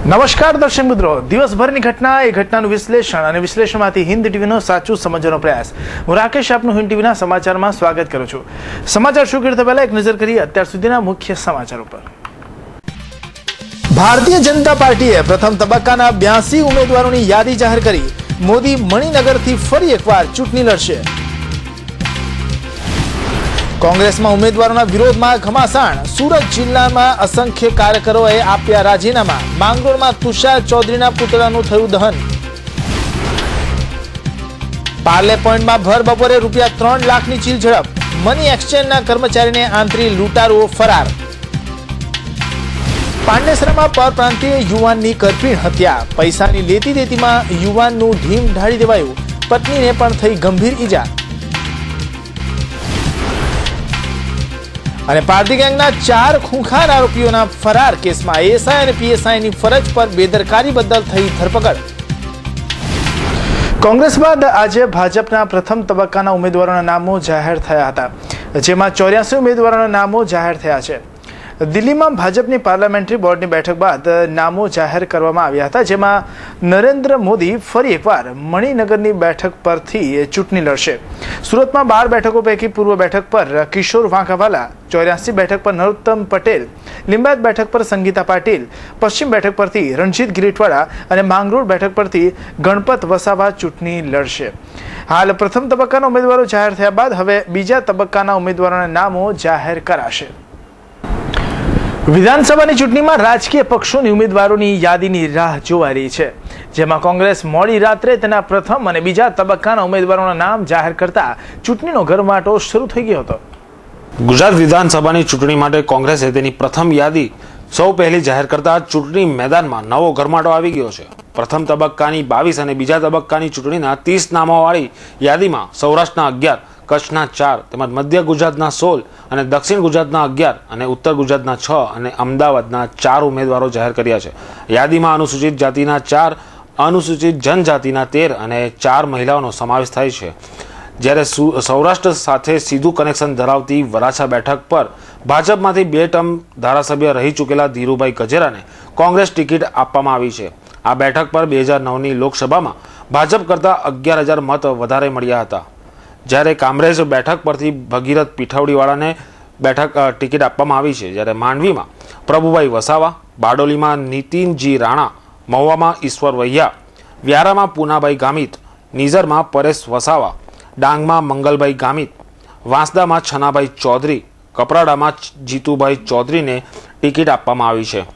નમસ્કાર દર્શક મિત્રો, દિવસભરની ઘટના એ ઘટનાનું વિશ્લેષણ અને વિશ્લેષણમાંથી હિન્દ ટીવીનો સાચું સમજવાનો પ્રયાસ. હું રાકેશ આપનું હિન્દ ટીવીના સમાચારમાં સ્વાગત કરું છું. સમાચાર શરૂ કરતા પહેલા એક નજર કરીએ અત્યાર સુધીના મુખ્ય સમાચારો પર. ભારતીય જનતા પાર્ટીએ પ્રથમ તબક્કાના 82 ઉમેદવારોની યાદી જાહેર કરી. મોદી મણિનગરથી ફરી એકવાર ચૂંટણી લડશે. કોંગ્રેસમાં ઉમેદવારોના વિરોધમાં ઘમાસાણ. સુરત જિલ્લામાં અસંખ્ય કાર્યકરોએ આપ્યા રાજીનામા. માંગરોળમાં તુષાર ચૌધરીના પુતળાનું થયું દહન. પાર્લે પોઈન્ટમાં ભર બપોરે ₹3 લાખની ચીલ ઝડપ. મની એક્સચેન્જના કર્મચારીને આંતરી લૂંટારુઓ ફરાર. પાંડેસરામાં પરપ્રાંતીય યુવાનની કરપીણ હત્યા. પૈસાની લેતી દેતીમાં યુવાનનું ઢીમ ઢાળી દેવાયું. પત્નીને પણ થઈ ગંભીર ઈજા. અને પાર્ટી ગેંગના 4 ખૂંખાર આરોપીઓના ફરાર કેસમાં એએસઆઈ અને પીએસઆઈની ફરજ પર બેદરકારી બદલ થઈ ધરપકડ. કોંગ્રેસ બાદ આજે ભાજપના પ્રથમ તબક્કાના ઉમેદવારોના નામો જાહેર થયા હતા, જેમાં 84 ઉમેદવારોના નામો જાહેર થયા છે. દિલ્હીમાં ભાજપની પાર્લામેન્ટરી બોર્ડની બેઠક બાદ નામો જાહેર કરવામાં આવ્યા હતા, જેમાં નરેન્દ્ર મોદી ફરી એકવાર મણિનગરની બેઠક પરથી ચૂંટણી લડશે. સુરતમાં 12 બેઠકો પૈકી પૂર્વ બેઠક પર કિશોર વાંકાવાલા, 84 બેઠક પર નરોત્તમ પટેલ, લિંબાયત બેઠક પર સંગીતા પાટીલ, પશ્ચિમ બેઠક પરથી રણજીત ગિરીટવાડા અને માંગરોળ બેઠક પરથી ગણપત વસાવા ચૂંટણી લડશે. હાલ પ્રથમ તબક્કાના ઉમેદવારો જાહેર થયા બાદ હવે બીજા તબક્કાના ઉમેદવારોના નામો જાહેર કરાશે. વિધાનસભાની ચૂંટણીમાં રાજકીય પક્ષોની ઉમેદવારોની યાદીની રાહ જોવાઈ રહી છે, જેમાં કોંગ્રેસ મોડી રાત્રે તેના પ્રથમ અને બીજા તબક્કાના ઉમેદવારોના નામ જાહેર કરતા ચૂંટણીનો ગરમાટો શરૂ થઈ ગયો હતો. ગુજરાત વિધાનસભાની ચૂંટણી માટે કોંગ્રેસે તેની પ્રથમ યાદી સૌ પહેલી જાહેર કરતા ચૂંટણી મેદાનમાં નવો ગરમાટો આવી ગયો છે. પ્રથમ તબક્કાની 22 અને બીજા તબક્કાની ચૂંટણીના 30 નામોવાળી યાદીમાં સૌરાષ્ટ્રના 11, કચ્છના 4 તેમજ મધ્ય ગુજરાતના 16 અને દક્ષિણ ગુજરાતના 11 અને ઉત્તર ગુજરાતના 6 અને અમદાવાદના 4 ઉમેદવારો જાહેર કર્યા છે. યાદીમાં અનુસૂચિત જાતિના 4, અનુસૂચિત જનજાતિના 13 અને 4 મહિલાઓનો સમાવેશ થાય છે. જ્યારે સૌરાષ્ટ્ર સાથે સીધું કનેક્શન ધરાવતી વરાછા બેઠક પર ભાજપમાંથી 2 ટર્મ ધારાસભ્ય રહી ચૂકેલા ધીરુભાઈ ગજેરાને કોંગ્રેસ ટિકિટ આપવામાં આવી છે. આ બેઠક પર 2009ની લોકસભામાં ભાજપ કરતાં 11,000 મત વધારે મળ્યા હતા. જ્યારે કામરેજ બેઠક પરથી ભગીરથ પીઠાવડીવાળાને ટિકિટ આપવામાં આવી છે. જ્યારે માંડવીમાં પ્રભુભાઈ વસાવા, બારડોલીમાં નીતિનજી રાણા, મહુવામાં ઈશ્વર વૈયા, વ્યારામાં પૂનાભાઈ ગામિત, નિઝરમાં પરેશ વસાવા, ડાંગમાં મંગલભાઈ ગામિત, વાંસદામાં છનાભાઈ ચૌધરી, કપરાડામાં જીતુભાઈ ચૌધરીને ટિકિટ આપવામાં આવી છે.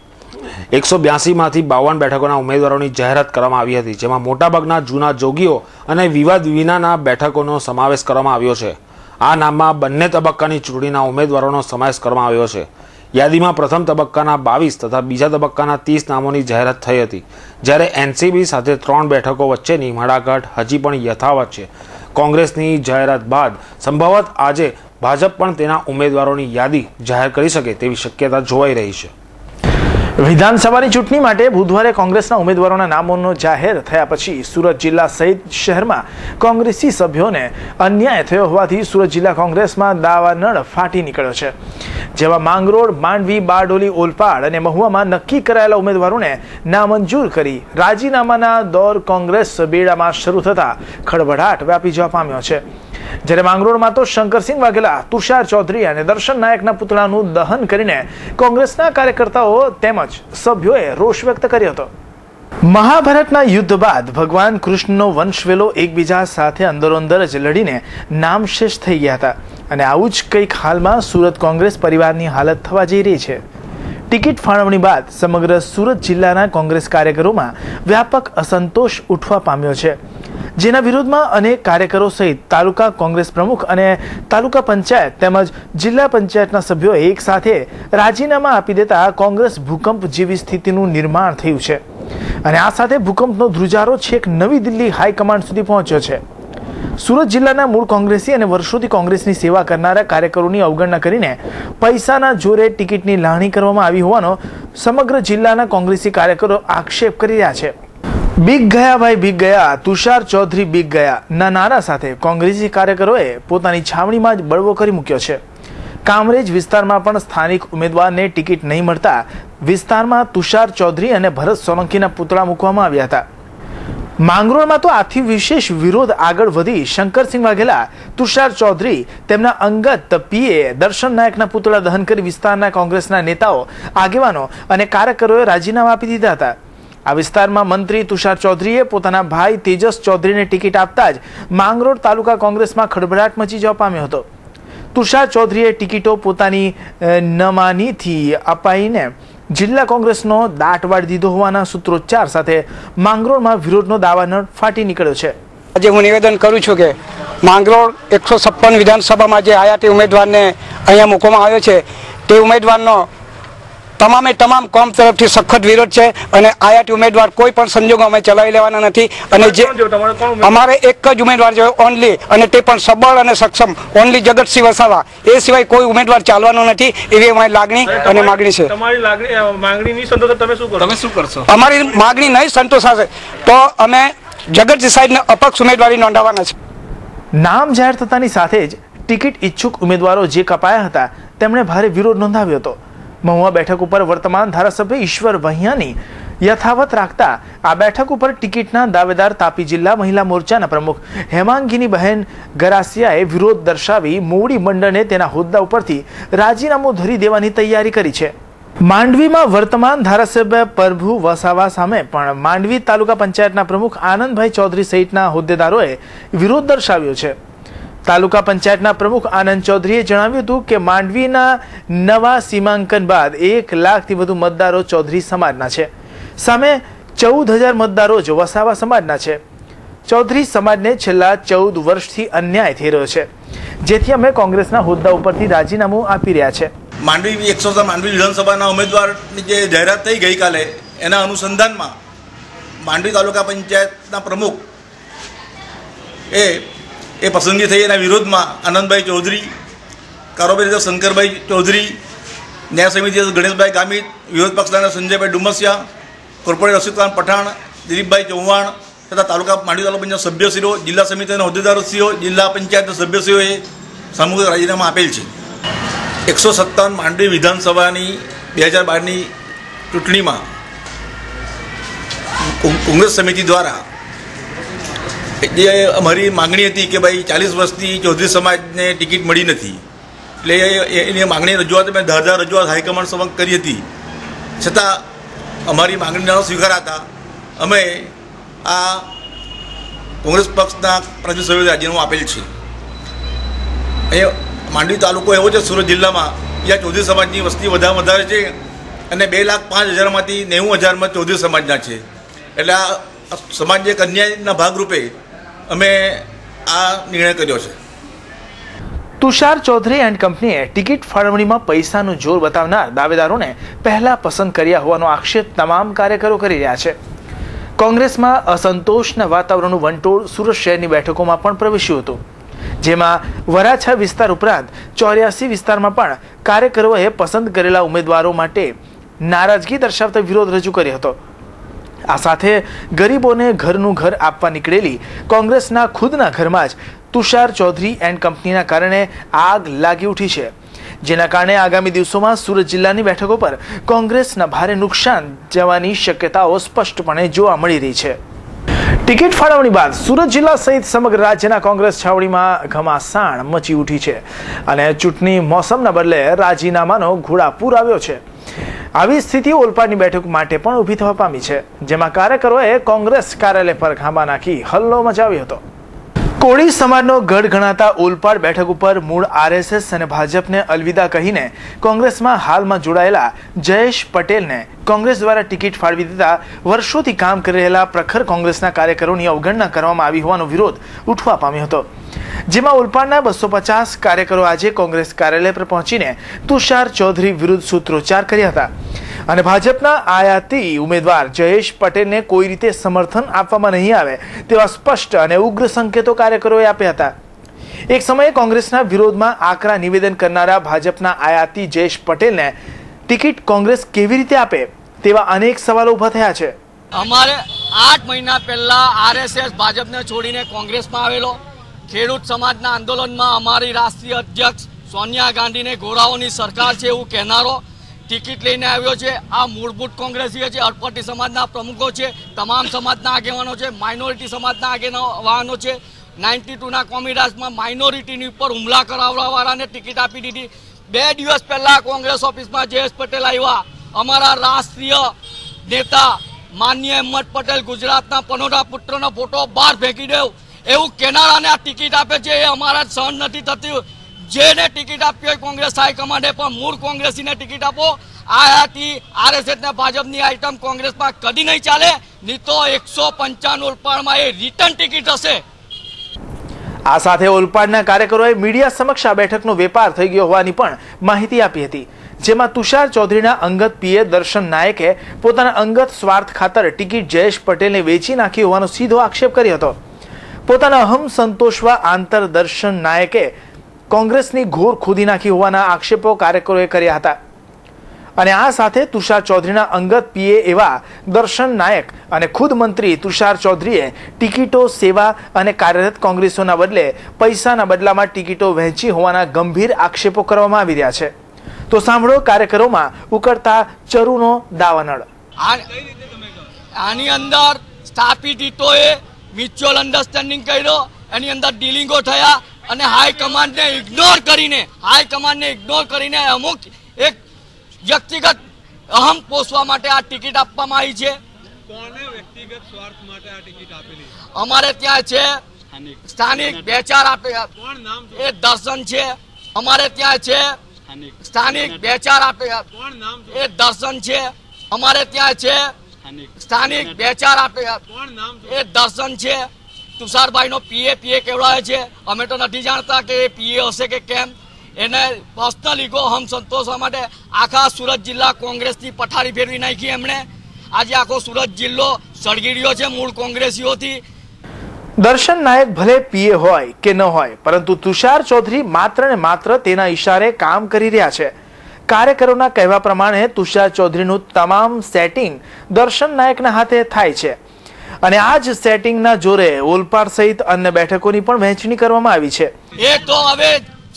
182માંથી 52 બેઠકોના ઉમેદવારોની જાહેરાત કરવામાં આવી હતી, જેમાં મોટાભાગના જૂના જોગીઓ અને વિવાદ વિનાના બેઠકોનો સમાવેશ કરવામાં આવ્યો છે. આ નામમાં બંને તબક્કાની ચૂંટણીના ઉમેદવારોનો સમાવેશ કરવામાં આવ્યો છે. યાદીમાં પ્રથમ તબક્કાના 22 તથા બીજા તબક્કાના 30 નામોની જાહેરાત થઈ હતી, જ્યારે એનસીપી સાથે 3 બેઠકો વચ્ચેની મડાગાંઠ હજી પણ યથાવત છે. કોંગ્રેસની જાહેરાત બાદ સંભવત આજે ભાજપ પણ તેના ઉમેદવારોની યાદી જાહેર કરી શકે તેવી શક્યતા જોવાઈ રહી છે. વિધાનસભાની ચૂંટણી માટે બુધવારે કોંગ્રેસના ઉમેદવારોના નામોનો જાહેર થયા પછી સુરત જિલ્લા સહિત શહેરમાં કોંગ્રેસી સભ્યોને અન્યાય થયો હોવાથી સુરત જિલ્લા કોંગ્રેસમાં દાવાનળ ફાટી નીકળ્યો છે, જેમાં માંગરોળ, માંડવી, બારડોલી, ઓલપાડ અને મહુવામાં નક્કી કરાયેલા ઉમેદવારોને નામંજૂર કરી રાજીનામાના દોર કોંગ્રેસ બેડામાં શરૂ થતા ખળભળાટ વ્યાપી જવા પામ્યો છે. જ્યારે માંગરોળમાં તો શંકરસિંહ વાઘેલા, તુષાર ચૌધરી અને દર્શન નાયકના પુતળાનું દહન કરીને કોંગ્રેસના કાર્યકર્તાઓ તેમજ સભ્યોએ રોષ વ્યક્ત કર્યો હતો. મહાભારતના યુદ્ધ બાદ ભગવાન કૃષ્ણનો વંશવેલો એકબીજા સાથે અંદરોઅંદર જ લડીને નામશેષ થઈ ગયા હતા, અને આવું જ કંઈક હાલમાં સુરત કોંગ્રેસ પરિવારની હાલત થવા જઈ રહી છે. ટિકિટ ફાળવણી બાદ સમગ્ર સુરત જિલ્લાના કોંગ્રેસ કાર્યકરોમાં વ્યાપક અસંતોષ ઉઠવા પામ્યો છે, જેના વિરોધમાં અનેક કાર્યકરો સહિત તાલુકા કોંગ્રેસ પ્રમુખ અને તાલુકા પંચાયત તેમજ જિલ્લા પંચાયતના સભ્યો એક સાથે રાજીનામા આપી દેતા કોંગ્રેસ ભૂકંપ જેવી સ્થિતિનું નિર્માણ થયું છે. અને આ સાથે ભૂકંપનો ધ્રુજારો છેક નવી દિલ્હી હાઈકમાન્ડ સુધી પહોંચ્યો છે. સુરત જિલ્લાના મૂળ કોંગ્રેસી અને વર્ષોથી કોંગ્રેસની સેવા કરનારા કાર્યકરોની અવગણના કરીને પૈસાના જોરે ટિકિટની લાવણી કરવામાં આવી હોવાનો સમગ્ર જિલ્લાના કોંગ્રેસી કાર્યકરો આક્ષેપ કરી રહ્યા છે. બીક ગયા ભાઈ બીક ગયા, તુષાર ચૌધરી બીક ગયા ના નારા સાથે કોંગ્રેસી કાર્યકરોએ પોતાની છાવણીમાં જ બળવો કરી મૂક્યો છે. કામરેજ વિસ્તારમાં પણ સ્થાનિક ઉમેદવારને ટિકિટ નહીં મળતા વિસ્તારમાં તુષાર ચૌધરી અને ભરત સોલંકીના પુતળા મૂકવામાં આવ્યા હતા. માંગરોળમાં તો આથી વિશેષ વિરોધ આગળ વધી શંકરસિંહ વાઘેલા, તુષાર ચૌધરી તેમના અંગત પીએ દર્શન નાયકના પુતળા દહન કરી વિસ્તારના કોંગ્રેસના નેતાઓ, આગેવાનો અને કાર્યકરોએ રાજીનામા આપી દીધા હતા. આ વિસ્તારમાં મંત્રી તુષાર ચૌધરીએ પોતાના ભાઈ તેજસ ચૌધરીને ટિકિટ આપતા જ માંગરોળ તાલુકા કોંગ્રેસમાં ખળભળાટ મચી જવા પામ્યો હતો. તુષાર ચૌધરીએ ટિકિટો પોતાની નમાનીથી અપાઈને જિલ્લા કોંગ્રેસનો દાટ વાળી દીધો હોવાના સૂત્રોચ્ચાર સાથે માંગરોળમાં વિરોધનો દાવાનળ ફાટી નીકળ્યો છે. આજે હું નિવેદન કરું છું કે માંગરોળ 156 વિધાનસભામાં જે આયાતી ઉમેદવારને અહીંયા મૂકવામાં આવ્યો છે તે ઉમેદવારનો તમામે તમામ કોમ તરફથી સખત વિરોધ છે અને આયાતી ઉમેદવાર કોઈ પણ સંજોગો અમે ચલાવી લેવાના નથી. અને જે અમારે એક જ ઉમેદવાર છે ઓનલી, અને તે પણ સબળ અને સક્ષમ ઓનલી જગતસિંહ વસાવા, એ સિવાય કોઈ ઉમેદવાર ચાલવાનો નથી એવી અમારી લાગણી અને માગણી છે. તમારી માંગણી નહીં સંતોષ તમે શું કરશો? અમારી માગણી નહીં સંતોષાશે તો અમે જગતસિંહ સાહેબને અપક્ષ ઉમેદવારી નોંધાવવાના છે. નામ જાહેર થતાની સાથે જ ટિકિટ ઈચ્છુક ઉમેદવારો જે કપાયા હતા તેમણે ભારે વિરોધ નોંધાવ્યો હતો. મહુવા બેઠક ઉપર વર્તમાન ધારાસભ્ય ઈશ્વર વહિયાની યથાવત રાખતા આ બેઠક ઉપર ટિકિટના દાવેદાર તાપી જિલ્લા મહિલા મોરચાના પ્રમુખ હેમાંગીની બહેન ગરાસિયાએ વિરોધ દર્શાવી મોવડી મંડળને તેના હોદ્દા ઉપરથી રાજીનામું ધરી દેવાની તૈયારી કરી છે. માંડવીમાં વર્તમાન ધારાસભ્ય પ્રભુ વસાવા સામે પણ માંડવી તાલુકા પંચાયતના પ્રમુખ આનંદભાઈ ચૌધરી સહિતના હોદ્દેદારોએ વિરોધ દર્શાવ્યો છે. તાલુકા પંચાયતના પ્રમુખ આનંદ ચૌધરીએ જણાવ્યું હતું કે માંડવીના નવા સીમાંકન બાદ 1 લાખથી વધુ મતદારો ચૌધરી સમાજના છે. સામે 14,000 મતદારો જ વસાવા સમાજના છે. ચૌધરી સમાજને છેલ્લા 14 વર્ષથી અન્યાય થઈ રહ્યો છે, જેથી અમે કોંગ્રેસના હોદ્દા ઉપરથી રાજીનામું આપી રહ્યા છે. માંડવી 100 માંડવી વિધાનસભાના ઉમેદવારની જે જાહેરાત થઈ ગઈકાલે, એના અનુસંધાનમાં માંડવી તાલુકા પંચાયતના પ્રમુખ એ પસંદગી થઈ. એના વિરોધમાં આનંદભાઈ ચૌધરી, કારોબારી શંકરભાઈ ચૌધરી, ન્યાય સમિતિ ગણેશભાઈ ગામિત, વિરોધ પક્ષના સંજયભાઈ ડુમસિયા, કોર્પોરેટર રશીદખાન પઠાણ, દિલીપભાઈ ચૌહાણ તથા તાલુકા માંડવી તાલુકા પંચાયત સભ્યશ્રીઓ, જિલ્લા સમિતિના હોદ્દેદારોશ્રીઓ, જિલ્લા પંચાયતના સભ્યશ્રીઓએ સામૂહિક રાજીનામા આપેલ છે. 157 માંડવી વિધાનસભાની 2012ની ચૂંટણીમાં કોંગ્રેસ સમિતિ દ્વારા જે અમારી માગણી હતી કે ભાઈ 40 વર્ષથી ચૌધરી સમાજને ટિકિટ મળી નથી, એટલે એની માગણી રજૂઆત અમે 10,000 રજૂઆત હાઈકમાન્ડ સમક્ષ કરી હતી. છતાં અમારી માગણી ન સ્વીકારાતા અમે આ કોંગ્રેસ પક્ષના પ્રતિનિધિ રાજીનામું આપેલ છે. અહીંયા માંડવી તાલુકો એવો છે સુરત જિલ્લામાં જ્યાં ચૌધરી સમાજની વસ્તી વધારે છે અને 2,05,000માંથી 90,000 ચૌધરી સમાજના છે. એટલે આ સમાજ એક અન્યાયના ભાગરૂપે અમે આ નિર્ણય કર્યો છે. તુષાર ચૌધરી એન્ડ કંપનીએ ટિકિટ ફાળવણીમાં પૈસાનું જોર બતાવનાર દાવેદારોને પહેલા પસંદ કર્યા હોવાનો આક્ષેપ તમામ કાર્યકરો કરી રહ્યા છે. કોંગ્રેસમાં અસંતોષના વાતાવરણનું વંટોળ સુરત શહેરની બેઠકોમાં પણ પ્રવેશ્યું હતું, જેમાં વરાછા વિસ્તાર ઉપરાંત 84 વિસ્તારમાં પણ કાર્યકરોએ પસંદ કરેલા ઉમેદવારો માટે નારાજગી દર્શાવતા વિરોધ રજૂ કર્યો હતો. આ સાથે ગરીબોને ઘરનું ઘર આપવા નીકળેલી કોંગ્રેસના ખુદના ઘરમાં જ તુષાર ચૌધરી એન્ડ કંપનીના કારણે આગ લાગી ઉઠી છે, જેના કારણે આગામી દિવસોમાં સુરત જિલ્લાની બેઠકો પર કોંગ્રેસના ભારે નુકસાન જવાની શક્યતાઓ સ્પષ્ટપણે જોવા મળી રહી છે. ટિકિટ ફાળવણી બાદ સુરત જિલ્લા સહિત સમગ્ર રાજ્યના કોંગ્રેસ છાવણીમાં ઘમાસાણ મચી ઉઠી છે અને ચૂંટણી મોસમના બદલે રાજીનામાનો ઘોડાપૂર આવ્યો છે. આવી સ્થિતિ ઓલપાડની બેઠક માટે પણ ઊભી થવા પામી છે, જેમાં કાર્યકરોએ કોંગ્રેસ કાર્યાલય પર ખાંબા નાખી હલ્લો મચાવ્યો હતો. કોળી સમાજનો ગઢ ગણાતા ઓલપાડ બેઠક ઉપર મૂળ આરએસએસ અને ભાજપને અલવિદા કહીને કોંગ્રેસમાં હાલમાં જોડાયેલા જયેશ પટેલને કોંગ્રેસ દ્વારા ટિકિટ ફાળવી દીધા વર્ષોથી કામ કરી રહેલા પ્રખર કોંગ્રેસના કાર્યકરોની અવગણના કરવામાં આવી હોવાનો વિરોધ ઉઠવા પામ્યો હતો, જેમાં ઓલપાડના 250 કાર્યકરો આજે કોંગ્રેસ કાર્યાલય પર પહોંચીને તુષાર ચૌધરી વિરુદ્ધ સૂત્રોચ્ચાર કર્યા હતા અને ભાજપના આયાતી ઉમેદવાર જયેશ પટેલને કોઈ રીતે સમર્થન આપવામાં નહીં આવે તેવા સ્પષ્ટ અને ઉગ્ર સંકેતો કાર્યકરોએ આપ્યા હતા. એક સમયે કોંગ્રેસના વિરોધમાં આકરા નિવેદન કરનારા ભાજપના આયાતી જયેશ પટેલને ટિકિટ કોંગ્રેસ કેવી રીતે આપે તેવા અનેક સવાલો ઉભા થયા છે. અમારે 8 મહિના પહેલા આરએસએસ ભાજપને છોડીને કોંગ્રેસમાં આવેલો ખેડૂત સમાજના આંદોલનમાં અમારી રાષ્ટ્રીય અધ્યક્ષ સોનિયા ગાંધીને ગોરાઓની સરકાર છે એવું કહેનારો ટિકિટ લઈને આવ્યો છે। આ મૂળભૂત કોંગ્રેસીઓ છે, અડપટી સમાજના પ્રમુખો છે, તમામ સમાજના આગેવાનો છે, માઇનોરિટી સમાજના આગેવાનો છે। 92ના કોમિડાસમાં માઇનોરિટીની ઉપર હુમલા કરાવવાવાળાને ટિકિટ આપી દીધી। 2 દિવસ પહેલા કોંગ્રેસ ઓફિસમાં જયેશ પટેલ આવ્યા, અમારા રાષ્ટ્રીય નેતા માનનીય અહેમદ પટેલ ગુજરાતના પનોતા પુત્રનો ફોટો બહાર ફેંકી દેવ એવું કેનારાને આ ટિકિટ આપે છે એ અમારા સહન નથી થતી। જેને ટિકિટ આપી હોય કોંગ્રેસ હાઈકમાન્ડે પણ મૂળ કોંગ્રેસીને ટિકિટ આપો। આથી RSS ને ભાજપની આઈટમ કોંગ્રેસમાં કદી નહીં ચાલે, નહીં તો 195 ઓલપાડમાં એ રિટર્ન ટિકિટ હશે। આ સાથે ઓલપાડના કાર્યકરોએ મીડિયા સમક્ષ આ બેઠકનો વેપાર થઈ ગયો હોવાની પણ માહિતી આપી હતી, જેમાં તુષાર ચૌધરીના અંગત પીએ દર્શન નાયકે પોતાના અંગત સ્વાર્થ ખાતર ટિકિટ જયેશ પટેલને વેચી નાખી હોવાનો સીધો આક્ષેપ કર્યો હતો। પોતાના અહમ સંતોષવા આંતર દર્શન નાયકે કોંગ્રેસની ઘોર ખોદી નાખી હોવાના આક્ષેપો કાર્યકરોએ કર્યા હતા। અને આ સાથે તુષાર ચૌધરીના અંગત પીએ એવા દર્શન નાયક અને ખુદ મંત્રી તુષાર ચૌધરીએ ટિકિટો, સેવા અને કાર્યરત કોંગ્રેસીઓના બદલે પૈસાના બદલામાં ટિકિટો વહેંચી હોવાના ગંભીર આક્ષેપો કરવામાં આવી રહ્યા છે। તો સાંભળો કાર્યકરોમાં ઉકળતા ચરુનો દાવાનળ। આની અંદર સ્થાપિત હિતોએ મ્યુચ્યુઅલ અન્ડરસ્ટેન્ડિંગ કર્યો, એની અંદર ડીલિંગો થયા અને હાઈકમાન્ડને ઇગ્નોર કરીને અમુક એક વ્યક્તિગત અહમ પોષવા માટે આ ટિકિટ આપવામાં આવી છે। કોને વ્યક્તિગત સ્વાર્થ માટે આ ટિકિટ આપેલી? અમારે ત્યાં છે સ્થાનિક 2-4 આપે, કોણ નામ એ દર્શન છે। અમારે ત્યાં છે સ્થાનિક 2-4 આપે, કોણ નામ એ દર્શન છે। અમારે ત્યાં છે સ્થાનિક 2-4 આપે, કોણ નામ એ દર્શન છે। તુષારભાઈનો પીએ કેવડાવે છે, અમે તો નથી જાણતા કે એ પીએ હશે કે કેમ। એને પર્સનલ ઈગો હમ સંતોષવા માટે આખા સુરત જિલ્લા કોંગ્રેસની પથારી ફેરવી નાખી એમણે। આજે આખો સુરત જિલ્લો સળગી રહ્યો છે મૂળ કોંગ્રેસીઓથી। દર્શન નાયક ભલે પીએ હોય કે ન હોય, પરંતુ તુષાર ચૌધરી માત્ર ને માત્ર તેના ઈશારે કામ કરી રહ્યા છે। કાર્યકરોના કહેવા પ્રમાણે તુષાર ચૌધરીનું તમામ સેટિંગ દર્શન નાયકના હાથે થાય છે અને આ જ સેટિંગના જોરે ઓલપાડ સહિત અન્ય બેઠકોની પણ વહેંચણી કરવામાં આવી છે। એ તો હવે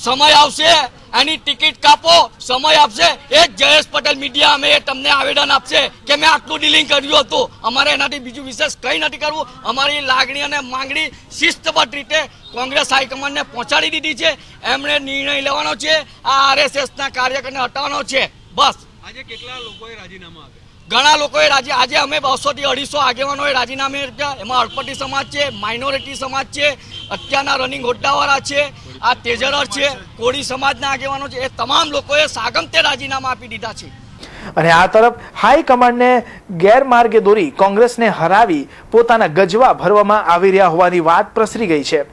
સમય આવશે, એની ટિકિટ કાપો, સમય આપશે એ જયેશ પટેલ મીડિયા અમે તમને આવેદન આપશે કે મેં આટલું ડીલિંગ કર્યું હતું। અમારે એનાથી બીજું વિશેષ કંઈ નથી કરવું। અમારી લાગણી અને માંગણી શિસ્તબદ્ધ રીતે કોંગ્રેસ હાઈકમાન્ડને પહોંચાડી દીધી છે। એમણે નિર્ણય લેવાનો છે, આ RSSના કાર્યકરને હટાવવાનો છે, બસ। આજે કેટલા લોકોએ રાજીનામા આપ્યા? ઘણા લોકોએ આજે અમે 200 થી 250 આગેવાનોએ રાજીનામે આપ્યા। એમાં અડપટી સમાજ છે, માઇનોરિટી સમાજ છે, અત્યારના રનિંગ હોદ્દાવાળા છે, આ તેજરર છે, કોળી સમાજના આગેવાનો છે, એ તમામ લોકોએ સાગમતે રાજીનામા આપી દીધા છે। અને આ તરફ હાઈકમાન્ડને ગેરમાર્ગે દોરી કોંગ્રેસને હરાવી પોતાના ગજવા ભરવામાં આવી રહ્યા હોવાની વાત પ્રસરી ગઈ છે।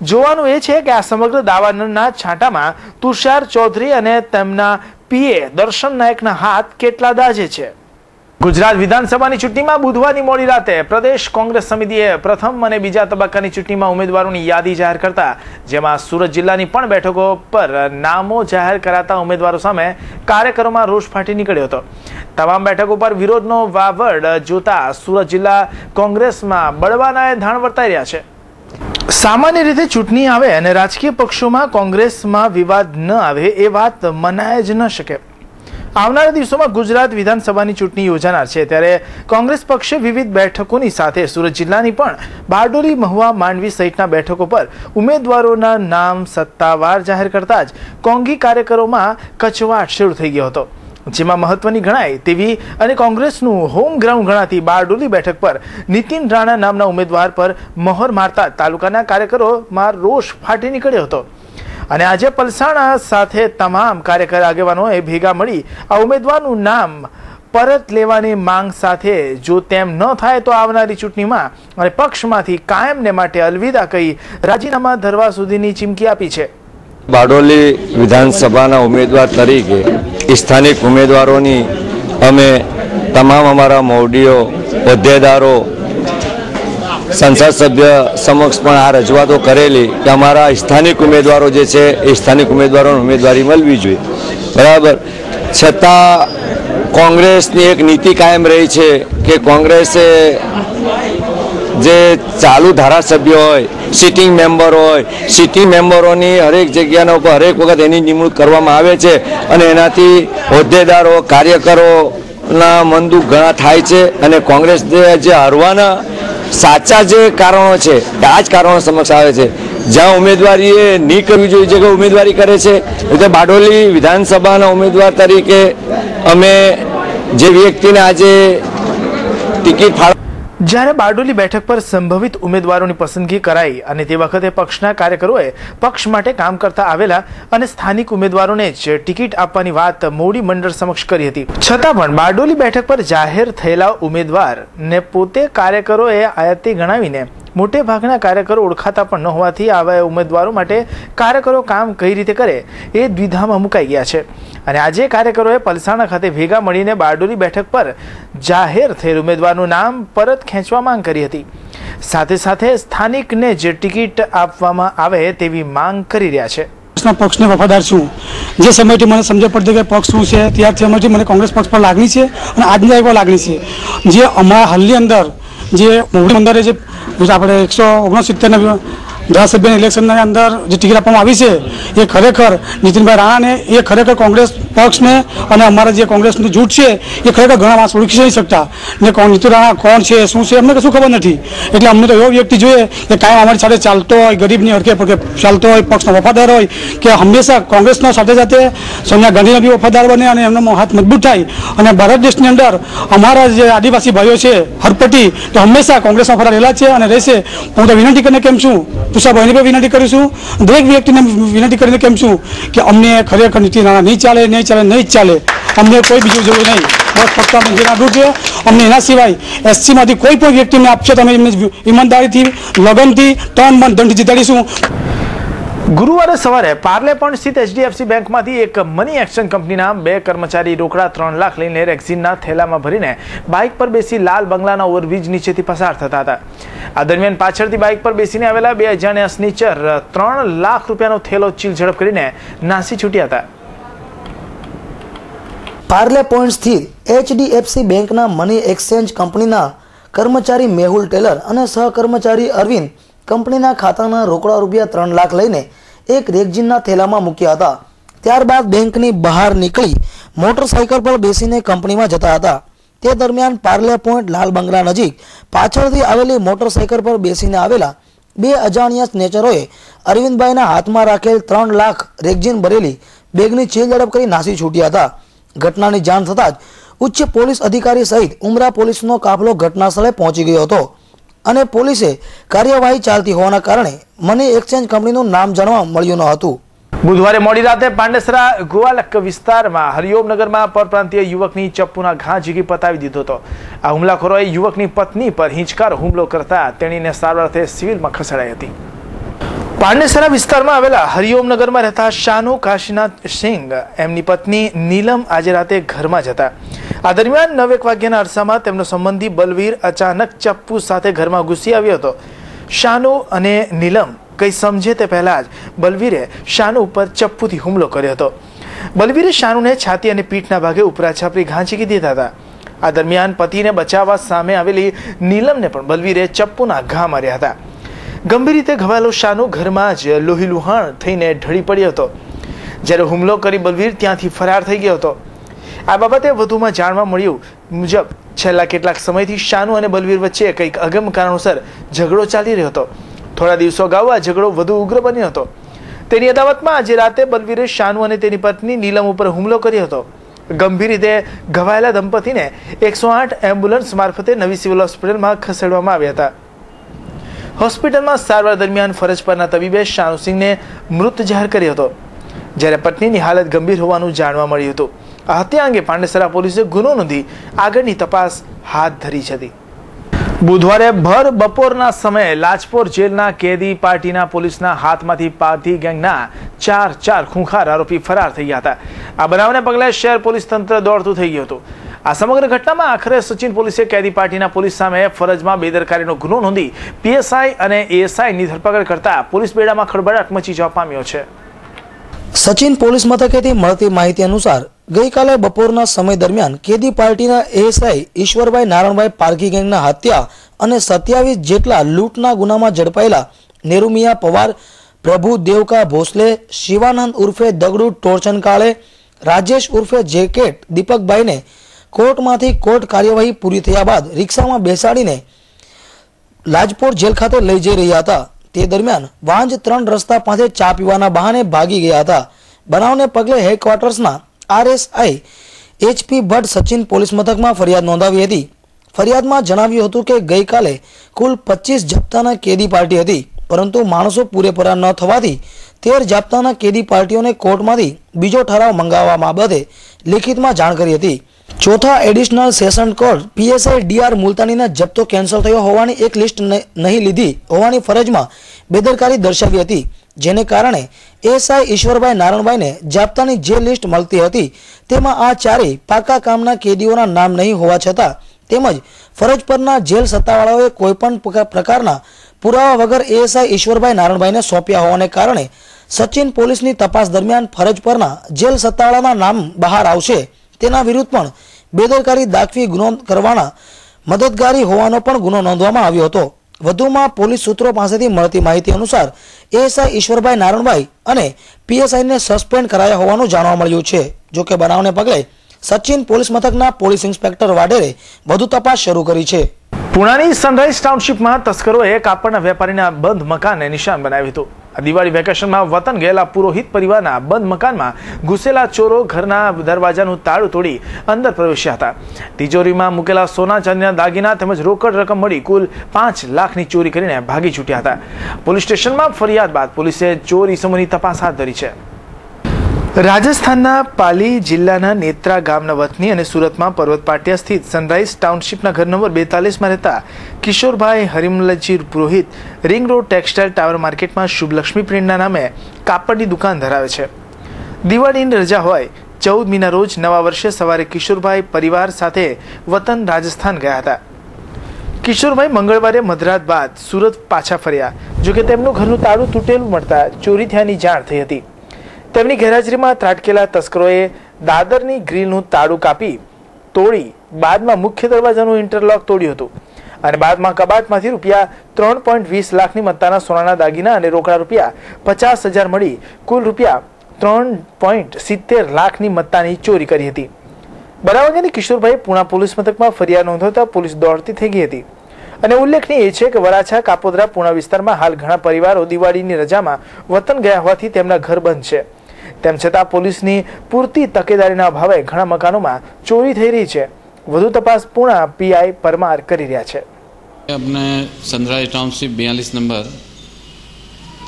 જોવાનું એ છે કે આ સમગ્ર દાવાનળના છાંટામાં તુષાર ચૌધરી અને તેમના પીએ દર્શન નાયકના હાથ કેટલા દાજે છે। ગુજરાત વિધાનસભાની ચૂંટણીમાં બુધવારની મોડી રાતે પ્રદેશ કોંગ્રેસ સમિતિએ પ્રથમ અને બીજા તબક્કાની ચૂંટણીમાં ઉમેદવારોની યાદી જાહેર કરતા, જેમાં સુરત જિલ્લાની પણ બેઠકો પર નામો જાહેર કરાતા ઉમેદવારો સામે કાર્યકરોમાં રોષ ફાટી નીકળ્યો હતો। તમામ બેઠકો પર વિરોધનો વાવડ જોતા સુરત જિલ્લા કોંગ્રેસમાં બળવાના ધાણ વર્તાઈ રહ્યા છે। સામાન્ય રીતે ચૂંટણી આવે અને રાજકીય પક્ષોમાં કોંગ્રેસમાં વિવાદ ન આવે એ વાત મનાય જ ન શકે। આવનારા દિવસોમાં ગુજરાત વિધાનસભાની ચૂંટણી યોજાનાર છે, ત્યારે કોંગ્રેસ પક્ષે વિવિધ બેઠકોની સાથે સુરત જિલ્લાની પણ બારડોલી, મહુવા, માંડવી સહિતના બેઠકો પર ઉમેદવારોના નામ સત્તાવાર જાહેર કરતા જ કોંગી કાર્યકરોમાં કચવાટ શરૂ થઈ ગયો હતો, જેમાં મહત્વની ગણાય તેવી અને કોંગ્રેસનું હોમ ગ્રાઉન્ડ ગણાતી બારડોલી બેઠક પર નીતિન રાણા નામના ઉમેદવાર પર મહોર મારતા તાલુકાના કાર્યકરોમાં રોષ ફાટી નીકળ્યો હતો। અને આજે પલસાણા સાથે તમામ કાર્યકર આગેવાનોએ ભેગા મળી આ ઉમેદવારનું નામ પરત લેવાની માંગ સાથે જો તેમ ન થાય તો આવનારી ચૂંટણીમાં અને પક્ષમાંથી કાયમને માટે અલવિદા કહી રાજીનામા ધરવા સુધીની ચીમકી આપી છે। બારડોલી વિધાનસભાના ઉમેદવાર તરીકે સ્થાનિક ઉમેદવારોની અમે તમામ અમારા મોવડીઓ, હોદ્દેદારો, સંસદ સભ્ય સમક્ષ પણ આ રજૂઆતો કરેલી કે અમારા સ્થાનિક ઉમેદવારો જે છે એ સ્થાનિક ઉમેદવારોને ઉમેદવારી મળવી જોઈએ, બરાબર। છતાં કોંગ્રેસની એક નીતિ કાયમ રહી છે કે કોંગ્રેસે જે ચાલુ ધારાસભ્ય હોય, સિટિંગ મેમ્બર હોય, સિટિંગ મેમ્બરોની હરેક જગ્યાના ઉપર હરેક વખત એની નિમણૂક કરવામાં આવે છે અને એનાથી હોદ્દેદારો, કાર્યકરોના મનદુખ ઘણા થાય છે અને કોંગ્રેસ જે હારવાના સાચા જે કારણો છે આ જ કારણો સમક્ષ આવે છે. જ્યાં ઉમેદવારી એ નહીં કરવી જોઈએ જગ્યાએ ઉમેદવારી કરે છે. એટલે બારડોલી વિધાનસભાના ઉમેદવાર તરીકે અમે જે વ્યક્તિને આજે ટિકિટ જ્યારે બારડોલી બેઠક પર સંભવિત ઉમેદવારોની પસંદગી કરાઈ અને તે વખતે પક્ષના કાર્યકરોએ પક્ષ માટે કામ કરતા આવેલા અને સ્થાનિક ઉમેદવારોને જ ટિકિટ આપવાની વાત મોવડી મંડળ સમક્ષ કરી હતી. છતાં પણ બારડોલી બેઠક પર જાહેર થયેલા ઉમેદવારને પોતે કાર્યકરોએ આયાતી ગણાવીને મોટે ભાગના કાર્યકરો ઓળખાતા પણ ન હોવાથી આવા ઉમેદવારો માટે કાર્યકરો કામ કઈ રીતે કરે એ દ્વિધામાં મુકાઈ ગયા છે. અને આજે કાર્યકરોએ પલસાણા ખાતે ભેગા મળીને બારડોલી બેઠક પર જાહેર થયેલ ઉમેદવારનું નામ પરત ખેંચવા માંગ કરી હતી. સાથે સાથે સ્થાનિકને જ ટિકિટ આપવામાં આવે તેવી માંગ કરી રહ્યા છે. પક્ષને વફાદાર છું. જે સમયથી મને સમજ પડતી કે પક્ષ શું છે ત્યારથી સમયથી મને કોંગ્રેસ પક્ષ પર લાગણી છે અને આજની એક લાગણી છે. જે અમારા હાલની અંદર જે મોવડી મંદિરે જે આપણે 169 ધારાસભ્યના ઇલેક્શનની અંદર જે ટિકિટ આપવામાં આવી છે એ ખરેખર નીતિનભાઈ રાણાને એ ખરેખર કોંગ્રેસ પક્ષને અને અમારા જે કોંગ્રેસનું જૂથ છે એ ખરેખર ઘણા માણસો ઓળખી નહીં શકતા. ને નીતિન રાણા કોણ છે શું છે અમને કશું ખબર નથી. એટલે અમને તો એવો વ્યક્તિ જોઈએ કે કાયમ અમારી સાથે ચાલતો હોય, ગરીબની અડકે પડકે ચાલતો હોય, પક્ષનો વફાદાર હોય, કે હંમેશા કોંગ્રેસના સાથે સાથે સોનિયા ગાંધીના બી વફાદાર બને અને એમનો હાથ મજબૂત થાય. અને ભારત દેશની અંદર અમારા જે આદિવાસી ભાઈઓ છે હરપટી તો હંમેશા કોંગ્રેસમાં વફાદાર રહેલા છે અને રહેશે. હું તો વિનંતી કરીને કેમ છું, તુષારભાઈને પણ વિનંતી કરીશું, દરેક વ્યક્તિને વિનંતી કરીને કેમ છું કે અમને ખરેખર નીતિ નાણાં નહીં ચાલે, નહીં ચાલે, નહીં જ ચાલે. અમને કોઈ બીજું જોવું નહીં. બસ ફક્ત અમને જે નાડું છે અમને એના સિવાય એસસીમાંથી કોઈ પણ વ્યક્તિને આપશે તો અમે એમને ઈમાનદારીથી, લગનથી, તન મન ધનથી જીતાડીશું. ગુરુવારે સવારે પાર્લે પોઈન્ટ સ્થિત HDFC બેંકમાંથી એક મની એક્શન કંપનીના 2 કર્મચારી રોકડા 3 લાખ લઈને રેક્ઝિનના થેલામાં ભરીને બાઇક પર બેસી લાલ બંગલાના ઓવરબ્રિજ નીચેથી પસાર થતા હતા. આ દરમિયાન પાછળથી બાઇક પર બેસીને આવેલા 2 અજાણ્યા સ્નીચર 3 લાખ રૂપિયાનો થેલો ચીલ ઝડપ કરીને નાસી છૂટ્યા હતા. પાર્લે પોઈન્ટ સ્થિત HDFC બેંકના મની એક્સચેન્જ કંપનીના કર્મચારી મેહુલ ટેલર અને સહકર્મચારી અરવિંદ કંપનીના ખાતાના રોકડા રૂપિયા 3 લાખ લઈને એક રેક્ઝિનના થેલામાં મૂક્યા હતા. ત્યારબાદ બેંકની બહાર નીકળી મોટરસાઇકલ પર બેસીને કંપનીમાં જતા હતા. તે દરમિયાન પાર્લે પોઈન્ટ લાલ બંગલા નજીક પાછળથી આવેલી મોટરસાઇકલ પર બેસીને આવેલા 2 અજાણ્યા સ્નેચરોએ અરવિંદભાઈના હાથમાં રાખેલ 3 લાખ રેક્ઝિન ભરેલી બેગની ચીલ ઝડપ કરી નાસી છૂટ્યા હતા. ઘટનાની જાણ થતાં જ ઉચ્ચ પોલીસ અધિકારી સહિત ઉમરા પોલીસનો કાફલો ઘટના સ્થળે પહોંચી ગયો હતો અને પોલીસે કાર્યવાહી ચાલતી હોવાના કારણે મની એક્સચેન્જ કંપનીનું નામ જાણવા મળ્યું ન હતું. બુધવારે મોડી રાતે પાંડેસરા ગોવાલક વિસ્તારમાં હરિઓમનગરમાં પરપ્રાંતીય યુવકની ચપ્પુના ઘા ઝીકી પતાવી દીધો હતો. આ હુમલાખોરોએ યુવકની પત્ની પર હિંચકારો હુમલો કરતા તેણીને સારવારથી સિવિલમાં ખસેડાઈ હતી. પાંડેસરા વિસ્તારમાં આવેલા હરિઓમનગરમાં રહેતા શાનુ કાશીનાથ સિંહ એમની પત્ની નીલમ આજે રાતે ઘરમાં જ હતા. આ દરમિયાન 9 વાગ્યાના અરસામાં તેમનો સંબંધી બલવીર અચાનક ચપ્પુ સાથે ઘરમાં ઘૂસી આવ્યો હતો. શાનુ અને નીલમ કંઈ સમજે તે પહેલા જ બલવીરે શાનુ ઉપર ચપ્પુથી હુમલો કર્યો હતો. બલવીરે શાનુને છાતી અને પીઠના ભાગે ઉપરાછાપરી ઘા ઝીકી દીધા હતા. આ દરમિયાન પતિને બચાવવા સામે આવેલી નીલમને પણ બલવીરે ચપ્પુના ઘા માર્યા હતા. ગંભીર રીતે ઘવાયેલો શાનુ ઘરમાં જ લોહીલુહાણ થઈને ઢળી પડ્યો હતો. જ્યારે હુમલો કરી બલવીર ત્યાંથી ફરાર થઈ ગયો હતો. આ બાબતે વધુમાં જાણવા મળ્યું મુજબ છેલ્લા કેટલાક સમયથી શાનુ અને બલવીર વચ્ચે કંઈક અગમ્ય કારણોસર ઝઘડો ચાલી રહ્યો હતો. થોડા દિવસો અગાઉ આ ઝઘડો વધુ ઉગ્ર બન્યો હતો. તેની અદાવતમાં આજે રાતે બલવીરે શાનુ અને તેની પત્ની નીલમ ઉપર હુમલો કર્યો હતો. ગંભીર રીતે ઘવાયેલા દંપતીને 108 એમ્બ્યુલન્સ મારફતે નવી સિવિલ હોસ્પિટલમાં ખસેડવામાં આવ્યા હતા. હોસ્પિટલમાં સારવાર દરમિયાન ફરજ પરના તબીબે શાનુસિંહને મૃત જાહેર કર્યો હતો, જ્યારે પત્નીની હાલત ગંભીર હોવાનું જાણવા મળ્યું હતું. આ હત્યા અંગે પાંડેસરા પોલીસે ગુનો નોંધી આગળની તપાસ હાથ ધરી હતી. બુધવારે ભર બપોરના સમયે લાજપોર જેલના કેદી પાર્ટીના પોલીસના હાથમાંથી પારધી ગેંગના 4 ખૂંખાર આરોપી ફરાર થઈ ગયા હતા. આ બનાવને પગલે શહેર પોલીસ તંત્ર દોડતું થઈ ગયું હતું. આ સમગ્ર ઘટનામાં આખરે સચિન પોલીસે કેદી પાર્ટીના પોલીસ સામે ફરજમાં બેદરકારીનો ગુનો નોંધી પીએસઆઈ અને એએસઆઈની ધરપકડ કરતા પોલીસ બેડામાં ખળભળાટ મચી જવા પામ્યો છે. સચિન પોલીસ મથકેથી મળતી માહિતી અનુસાર ગઈકાલે બપોરના સમય દરમિયાન કેદી પાર્ટીના એએસઆઈ ઈશ્વરભાઈ નારાયણભાઈ પારકી ગેંગના હત્યા અને 27 જેટલા લૂંટના ગુનામાં ઝડપાયેલા નેરુમિયા પવાર, પ્રભુ દેવકા ભોસલે, શિવાનંદ ઉર્ફે દગડુ ટોરચન કાળે, રાજેશ ઉર્ફે જેકેટ દીપકભાઈને કોર્ટમાંથી કોર્ટ કાર્યવાહી પૂરી થયા બાદ રિક્ષામાં બેસાડીને લાજપોર જેલ ખાતે લઈ જઈ રહ્યા હતા. તે દરમિયાન વાંજ 3 રસ્તા પાસે ચા પીવાના બહાને ભાગી ગયા હતા. બનાવને પગલે હેડક્વાર્ટર્સના RSI HP Bhatt Sachin police મથકમાં ફરિયાદ નોંધાવી હતી. ફરિયાદમાં જણાવ્યું હતું કે ગઈકાલે કુલ 25 જપ્તાના કેદી પાર્ટી હતી, પરંતુ માણસો પૂરેપૂરા ન થવાથી 13 જપ્તાના કેદી પાર્ટીઓને કોર્ટમાંથી બીજો ઠરાવ મંગાવવા બાબતે લિખિતમાં જાણ કરી હતી. ચોથા additional session court PSI DR મુલતાનીના જપ્તો કેન્સલ થયો હોવાની એક લિસ્ટ નહીં લીધી હોવાની ફરજમાં બેદરકારી દર્શાવી હતી, જેને કારણે એએસઆઈ ઈશ્વરભાઈ નારાયણભાઈને જપ્તાની જે લિસ્ટ મળતી હતી તેમાં આ ચારેય પાકા કામના કેદીઓના નામ નહીં હોવા છતાં તેમજ ફરજ પરના જેલ સત્તાવાળાઓએ કોઈપણ પ્રકારના પુરાવા વગર એએસઆઈ ઈશ્વરભાઈ નારાયણભાઈને સોંપ્યા હોવાને કારણે સચિન પોલીસની તપાસ દરમિયાન ફરજ પરના જેલ સત્તાવાળાના નામ બહાર આવશે તેના વિરુદ્ધ પણ બેદરકારી દાખવી ગુનો કરવાના મદદગારી હોવાનો પણ ગુનો નોંધવામાં આવ્યો હતો. વધુમાં પોલીસ સૂત્રો પાસેથી મળતી માહિતી અનુસાર એએસઆઈ ઈશ્વરભાઈ નારાયણભાઈ અને પીએસઆઈને સસ્પેન્ડ કરાયા હોવાનું જાણવા મળ્યું છે. જોકે બનાવને પગલે સચિન પોલીસ મથકના પોલીસ ઇન્સ્પેક્ટર વાડેરે વધુ તપાસ શરૂ કરી છે. પુણાની સનરાઈઝ ટાઉનશીપમાં તસ્કરોએ કાપડના વેપારીના બંધ મકાનને નિશાન બનાવ્યું હતું. દિવાળી વેકેશનમાં વતન ગયેલા પુરોહિત પરિવારના બંધ મકાનમાં ઘૂસેલા ચોરો ઘરના દરવાજાનું તાળું તોડી અંદર પ્રવેશ્યા હતા. તિજોરીમાં મૂકેલા સોના ચાંદીના દાગીના તેમજ રોકડ રકમ મળી કુલ 5 લાખની ચોરી કરીને ભાગી છૂટ્યા હતા. પોલીસ સ્ટેશનમાં ફરિયાદ બાદ પોલીસે ચોર ઇસમોની તપાસ હાથ ધરી છે. રાજસ્થાનના પાલી જિલ્લાના નેત્રા ગામના વતની અને સુરતમાં પર્વત પાટિયા સ્થિત સનરાઈઝ ટાઉનશીપના ઘર નંબર 42માં રહેતા કિશોરભાઈ હરિમલજી પુરોહિત રિંગ રોડ ટેક્સટાઇલ ટાવર માર્કેટમાં શુભલક્ષ્મી પ્રિન્ટના નામે કાપડની દુકાન ધરાવે છે. દિવાળીની રજા હોય 14મીના રોજ નવા વર્ષે સવારે કિશોરભાઈ પરિવાર સાથે વતન રાજસ્થાન ગયા હતા. કિશોરભાઈ મંગળવારે મધરાત બાદ સુરત પાછા ફર્યા. જોકે તેમનું ઘરનું તાળું તૂટેલું મળતા ચોરી થયાની જાણ થઈ હતી. તેમની ગેરહાજરીમાં ત્રાટકેલા તસ્કરોએ દાદરની ગ્રીલનું તાળું કાપી તોડી બાદમાં મુખ્ય દરવાજાનું ઇન્ટરલોક તોડ્યું હતું અને બાદમાં કબાટમાંથી રૂપિયા 3.20 લાખની મત્તાના સોનાના દાગીના અને રોકડા રૂપિયા 50,000 મળી કુલ રૂપિયા 3.70 લાખની મત્તાની ચોરી કરી હતી. બનાવ અંગેની કિશોરભાઈ પુણા પોલીસ મથકમાં ફરિયાદ નોંધાવતા પોલીસ દોડતી થઈ ગઈ હતી. અને ઉલ્લેખનીય એ છે કે વરાછા કાપોદ્રા પુણા વિસ્તારમાં હાલ ઘણા પરિવારો દિવાળીની રજામાં વતન ગયા હોવાથી તેમના ઘર બંધ છે. તેમ છતાં પોલીસની પૂરતી તકેદારીના અભાવે ઘણા મકાનોમાં ચોરી થઈ રહી છે. વધુ તપાસ પુણા પીઆઈ પરમાર કરી રહ્યા છે. अपने सनराइज टाउनशिप 42 नंबर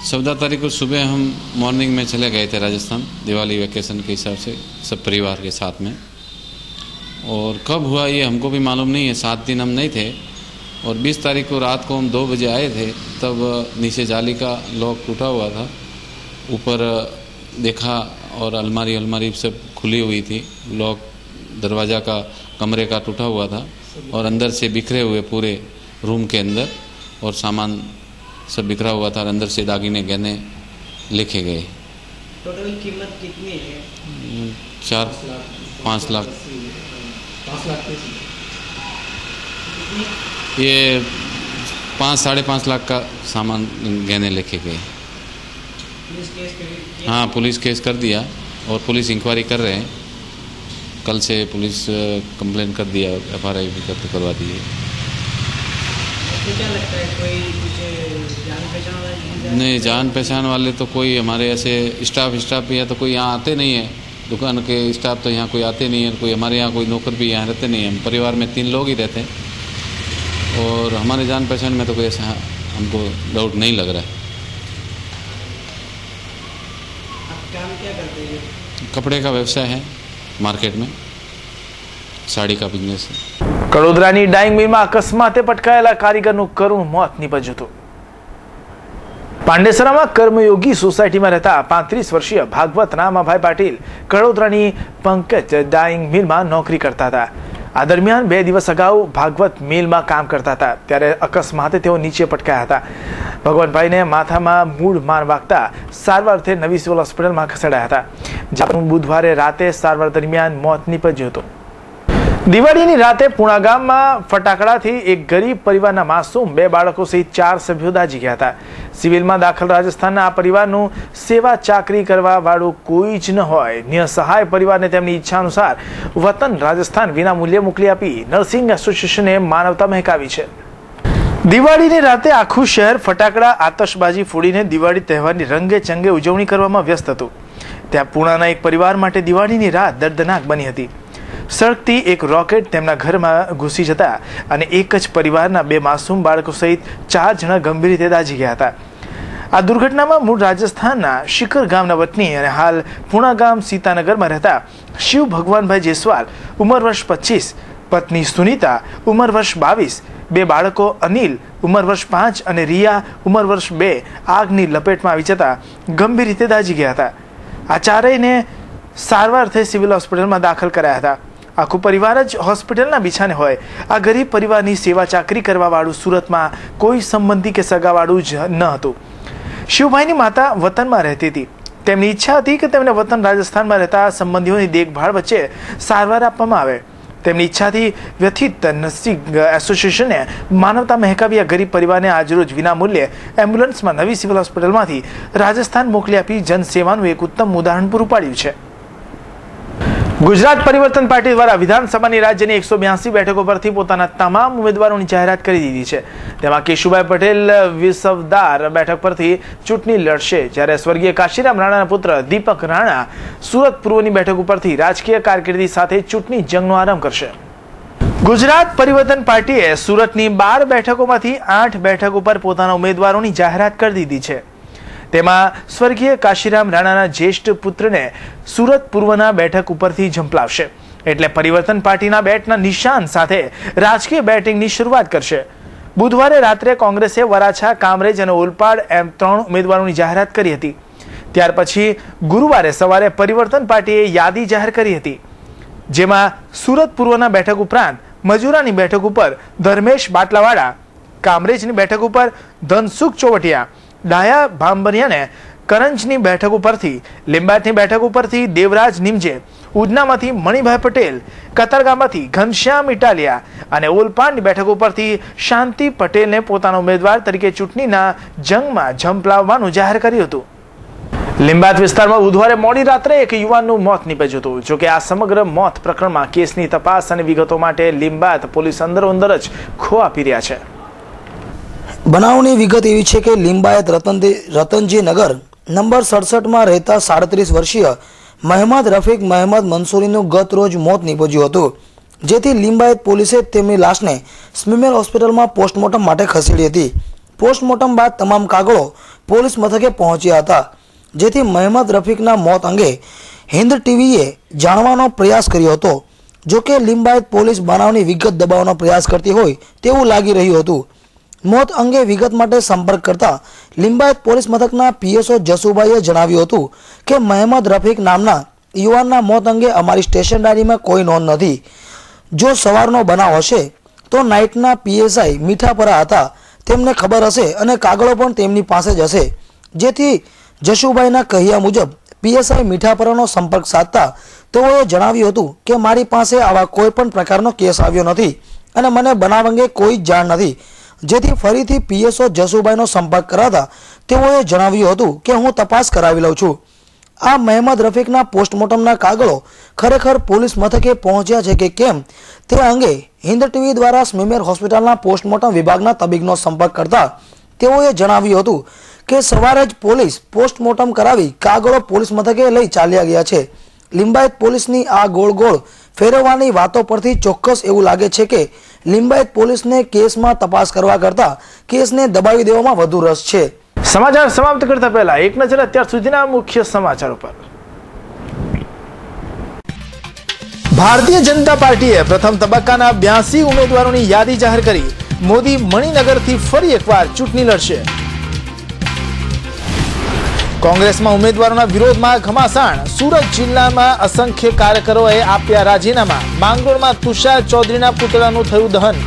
14 तारीख को सुबह हम मॉर्निंग में चले गए थे राजस्थान दिवाली वेकेशन के हिसाब से सब परिवार के साथ में. और कब हुआ ये हमको भी मालूम नहीं है. 7 दिन हम नहीं थे और 20 तारीख को रात को हम 2 बजे आए थे. तब नीचे जाली का लॉक टूटा हुआ था. ऊपर देखा और अलमारी सब खुली हुई थी. लॉक दरवाज़ा का कमरे का टूटा हुआ था और अंदर से बिखरे हुए पूरे रूम के अंदर और सामान सब बिखरा हुआ था. अंदर से दागीने गहने लिखे गए. टोटल कीमत कितनी है? 4-5 लाख. 5 लाख ये 5-5.5 लाख का सामान गहने लिखे गए. हाँ, पुलिस केस कर दिया और पुलिस इंक्वायरी कर रहे हैं. कल से पुलिस कंप्लेन कर दिया, FRI भी करवा दी है. क्या लगता है कोई कुछ जान पहचान वाले? नहीं, जान पहचान वाले तो कोई हमारे ऐसे स्टाफ या तो कोई यहाँ आते नहीं है. दुकान के स्टाफ तो यहाँ कोई आते नहीं है. कोई हमारे यहाँ कोई नौकर भी यहाँ रहते नहीं हैं. हम परिवार में 3 लोग ही रहते हैं और हमारे जान पहचान में तो कोई ऐसा हमको डाउट नहीं लग रहा है. काम क्या करते हैं? कपड़े का व्यवसाय है मार्केट में. साड़ी का बिजनेस है. કડોદરાની ડાઇંગ મિલમાં અકસ્માતે પટકાયેલા કારીગરનું કરુણ મોત નીપજ્યું હતું. પાંડેસરામાં કર્મયોગી સોસાયટીમાં રહેતા 35 વર્ષીય ભાગવત રામાભાઈ પાટીલ કડોદરાની પંકજ ડાઇંગ મિલમાં નોકરી કરતા હતા. આ દરમિયાન 2 દિવસ અગાઉ ભાગવત મિલમાં કામ કરતા હતા ત્યારે અકસ્માતે તેઓ નીચે પટકાયા હતા. ભગવાનભાઈને માથામાં મૂળ માર વાગતા સારવાર અર્થે નવી સિવિલ હોસ્પિટલમાં ખસેડાયા હતા, જ્યાં બુધવારે રાતે સારવાર દરમિયાન મોત નીપજ્યું હતું. દિવાળીની રાતે પુણા ગામમાં ફટાકડાથી એક ગરીબ પરિવારના માસૂમ 2 બાળકો સહિત 4 સભ્યો દાઝી ગયા હતા. સિવિલમાં દાખલ રાજસ્થાનના આ પરિવારનું સેવા ચાકરી કરવા વાળું કોઈ જ ન હોય. નિઃસહાય પરિવારને તેમની ઈચ્છા અનુસાર વતન રાજસ્થાન વિના મૂલ્યે મોકલી આપી નર્સિંગ એસોસિએશને માનવતા મહેકાવી છે. દિવાળીની રાતે આખું શહેર ફટાકડા આતશબાજી ફોડીને દિવાળી તહેવારની રંગે ચંગે ઉજવણી કરવામાં વ્યસ્ત હતું. ત્યાં પુણાના એક પરિવાર માટે દિવાળીની રાત દર્દનાક બની હતી. સળગતી એક રોકેટ તેમના ઘરમાં ઘૂસી જતા અને એક જ પરિવારના 2 માસૂમ બાળકો સહિત 4 જણા ગંભીર રીતે દાઝી ગયા હતા. આ દુર્ઘટનામાં મૂળ રાજસ્થાનના શિખર ગામના વતની અને હાલ પુણા ગામ સીતાનગરમાં રહેતા શિવ ભગવાનભાઈ જયસ્વાલ ઉંમર વર્ષ 25, પત્ની સુનીતા ઉંમર વર્ષ 22, 2 બાળકો અનિલ ઉંમર વર્ષ 5 અને રિયા ઉંમર વર્ષ 2 આગની લપેટમાં આવી જતા ગંભીર રીતે દાઝી ગયા હતા. આ ચારેયને સારવાર થઈ સિવિલ હોસ્પિટલમાં દાખલ કરાયા હતા. આખું પરિવાર જ હોસ્પિટલના બિછાને હોય. આ ગરીબ પરિવારની સેવા ચાકરી કરવા વાળું સુરતમાં કોઈ સંબંધી કે સગાવાળું જ ન હતું. શિવભાઈની માતા વતનમાં રહેતી હતી. તેમની ઈચ્છા હતી કે તેમને વતન રાજસ્થાનમાં રહેતા સંબંધીઓની દેખભાળ વચ્ચે સારવાર આપવામાં આવે. તેમની ઈચ્છાથી વ્યથિત નર્સિંગ એસોસિએશને માનવતા મહેકાવી આ ગરીબ પરિવારને આજરોજ વિનામૂલ્યે એમ્બ્યુલન્સમાં નવી સિવિલ હોસ્પિટલમાંથી રાજસ્થાન મોકલી આપી જનસેવાનું એક ઉત્તમ ઉદાહરણ પૂરું પાડ્યું છે. ગુજરાત પરિવર્તન પાર્ટી દ્વારા વિધાનસભાની રાજ્યની 182 બેઠકો પરથી પોતાના તમામ ઉમેદવારોની જાહેરાત કરી દીધી છે. તેમાં કેશુભાઈ પટેલ વિસવદાર બેઠક પરથી ચૂંટણી લડશે, જ્યારે સ્વર્ગીય કાશીરામ રાણાના પુત્ર દીપક રાણા સુરત પૂર્વની બેઠક ઉપરથી રાજકીય કારકિર્દી સાથે ચૂંટણી જંગનો આરંભ કરશે. ગુજરાત પરિવર્તન પાર્ટીએ સુરતની 12 બેઠકોમાંથી 8 બેઠક ઉપર પોતાના ઉમેદવારોની જાહેરાત કરી દીધી છે. તેમાં સ્વર્ગીય કાશીરામ રાણાના જ્યેષ્ઠ પુત્રને સુરત પૂર્વના બેઠક ઉપરથી ઝંપલાવશે. એટલે પરિવર્તન પાર્ટીના બેટના નિશાન સાથે રાજકીય બેટિંગની શરૂઆત કરશે. બુધવારે રાત્રે કોંગ્રેસે વરાછા, કામરેજ અને ઓલપાડ એમ 3 ઉમેદવારોની જાહેરાત કરી હતી. ત્યાર પછી ગુરુવારે સવારે પરિવર્તન પાર્ટીએ યાદી જાહેર કરી હતી, જેમાં સુરત પૂર્વના બેઠક ઉપરાંત મજૂરાની બેઠક ઉપર ધર્મેશ બાટલાવાળા, કામરેજની બેઠક ઉપર ધનસુખ ચોવટિયા, ડાયા ભાંબરિયાને કરંજની બેઠક ઉપરથી, લીંબાયતની બેઠક ઉપરથી દેવરાજ નિમજે, ઉધનામાંથી મણિભાઈ પટેલ, કતારગામમાંથી ઘનશ્યામ ઇટાલિયા અને ઓલપાડની બેઠક ઉપરથી શાંતિ પટેલને પોતાના ઉમેદવાર તરીકે ચૂંટણીના જંગમાં ઝંપલાવવાનું જાહેર કર્યું હતું. લીંબાયત વિસ્તારમાં બુધવારે મોડી રાત્રે એક યુવાનનું મોત નીપજ્યું હતું. જોકે આ સમગ્ર મોત પ્રકરણમાં કેસની તપાસ અને વિગતો માટે લીંબાયત પોલીસ અંદરોઅંદર જ ખો આપી રહ્યા છે. બનાવની વિગત એવી છે કે લીંબાયત રતનજી નગર નંબર 67માં રહેતા 37 વર્ષીય મહેમદ રફીક મહેમદ મંસૂરીનું ગત રોજ મોત નીપજ્યું હતું, જેથી લીંબાયત પોલીસે તેમની લાશને સ્મીમેર હોસ્પિટલમાં પોસ્ટમોર્ટમ માટે ખસેડી હતી. પોસ્ટમોર્ટમ બાદ તમામ કાગળો પોલીસ મથકે પહોંચ્યા હતા, જેથી મહેમદ રફીકના મોત અંગે હિન્દ ટીવીએ જાણવાનો પ્રયાસ કર્યો હતો. જોકે લીંબાયત પોલીસ બનાવની વિગત દબાવવાનો પ્રયાસ કરતી હોય તેવું લાગી રહ્યું હતું. મોત અંગે વિગત માટે સંપર્ક કરતા લીંબાયત પોલીસ મથકના પીએસઓ જસુભાઈએ જણાવ્યું હતું કે મહેમદ રફીક નામના યુવાનના મોત અંગે અમારી સ્ટેશન ડાયરીમાં કોઈ નોંધ નથી. જો સવારનો બનાવ હશે તો નાઇટના પીએસઆઈ મીઠાપરા હતા, તેમને ખબર હશે અને કાગળો પણ તેમની પાસે જ હશે. જેથી જશુભાઈના કહ્યા મુજબ પીએસઆઈ મીઠાપરાનો સંપર્ક સાધતા તેઓએ જણાવ્યું હતું કે મારી પાસે આવા કોઈ પણ પ્રકારનો કેસ આવ્યો નથી અને મને બનાવ અંગે કોઈ જ જાણ નથી. જેથી ફરીથી પીએસઓ જસુભાઈનો સંપર્ક કરાતા તેઓએ જણાવ્યું હતું કે હું તપાસ કરાવી લઉં છું. આ મહેમદ રફીકના પોસ્ટમોર્ટમના કાગળો ખરેખર પોલીસ મથકે પહોંચ્યા છે કે કેમ તે અંગે હિન્દ ટીવી દ્વારા સ્મીમેર હોસ્પિટલના પોસ્ટમોર્ટમ વિભાગના તબીબનો સંપર્ક કરતા તેઓએ જણાવ્યું હતું કે સવારે જ પોલીસ પોસ્ટમોર્ટમ કરાવી કાગળો પોલીસ મથકે લઈ ચાલ્યા ગયા છે. લીંબાયત પોલીસની આ ગોળ ગોળ ફેરવવાની વાતો પરથી ચોક્કસ એવું લાગે છે કે લીંબાયત પોલીસને કેસમાં તપાસ કરવા કરતા કેસને દબાવી દેવામાં વધુ રસ છે. સમાચાર સમાપ્ત કરતા પહેલા એક નજર અત્યાર સુધીના મુખ્ય સમાચારો પર. ભારતીય જનતા પાર્ટીએ પ્રથમ તબક્કાના 82 ઉમેદવારોની યાદી જાહેર કરી. મોદી મણિનગરથી ફરી એકવાર ચૂંટણી લડશે. કોંગ્રેસમાં ઉમેદવારોના વિરોધમાં ઘમાસાણ. સુરત જિલ્લામાં અસંખ્ય કાર્યકરોએ આપ્યા રાજીનામા. માંગરોળમાં તુષાર ચૌધરીના પુતળાનું થયું દહન.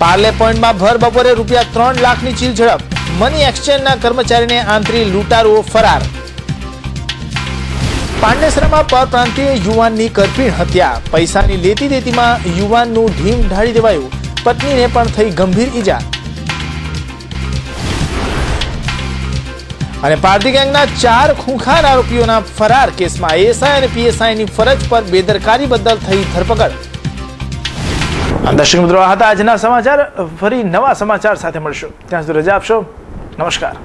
પાર્લે પોઈન્ટમાં ભર બપોરે ₹3 લાખની ચીલ ઝડપ. મની એક્સચેન્જના કર્મચારીને આંતરી લૂંટારુઓ ફરાર. પાંડેસરામાં પરપ્રાંતીય યુવાનની કરપીણ હત્યા. પૈસાની લેતી દેતીમાં યુવાનનું ઢીમ ઢાળી દેવાયું. પત્નીને પણ થઈ ગંભીર ઈજા. અને પારધી ગેંગના 4 ખૂંખાર આરોપીઓના ફરાર કેસમાં એએસઆઈ અને પીએસઆઈની ફરજ પર બેદરકારી બદલ થઈ ધરપકડ. દર્શક મિત્રો, આ હતા આજના સમાચાર. ફરી નવા સમાચાર સાથે મળશું. ત્યાં સુધી રજા આપશો. નમસ્કાર.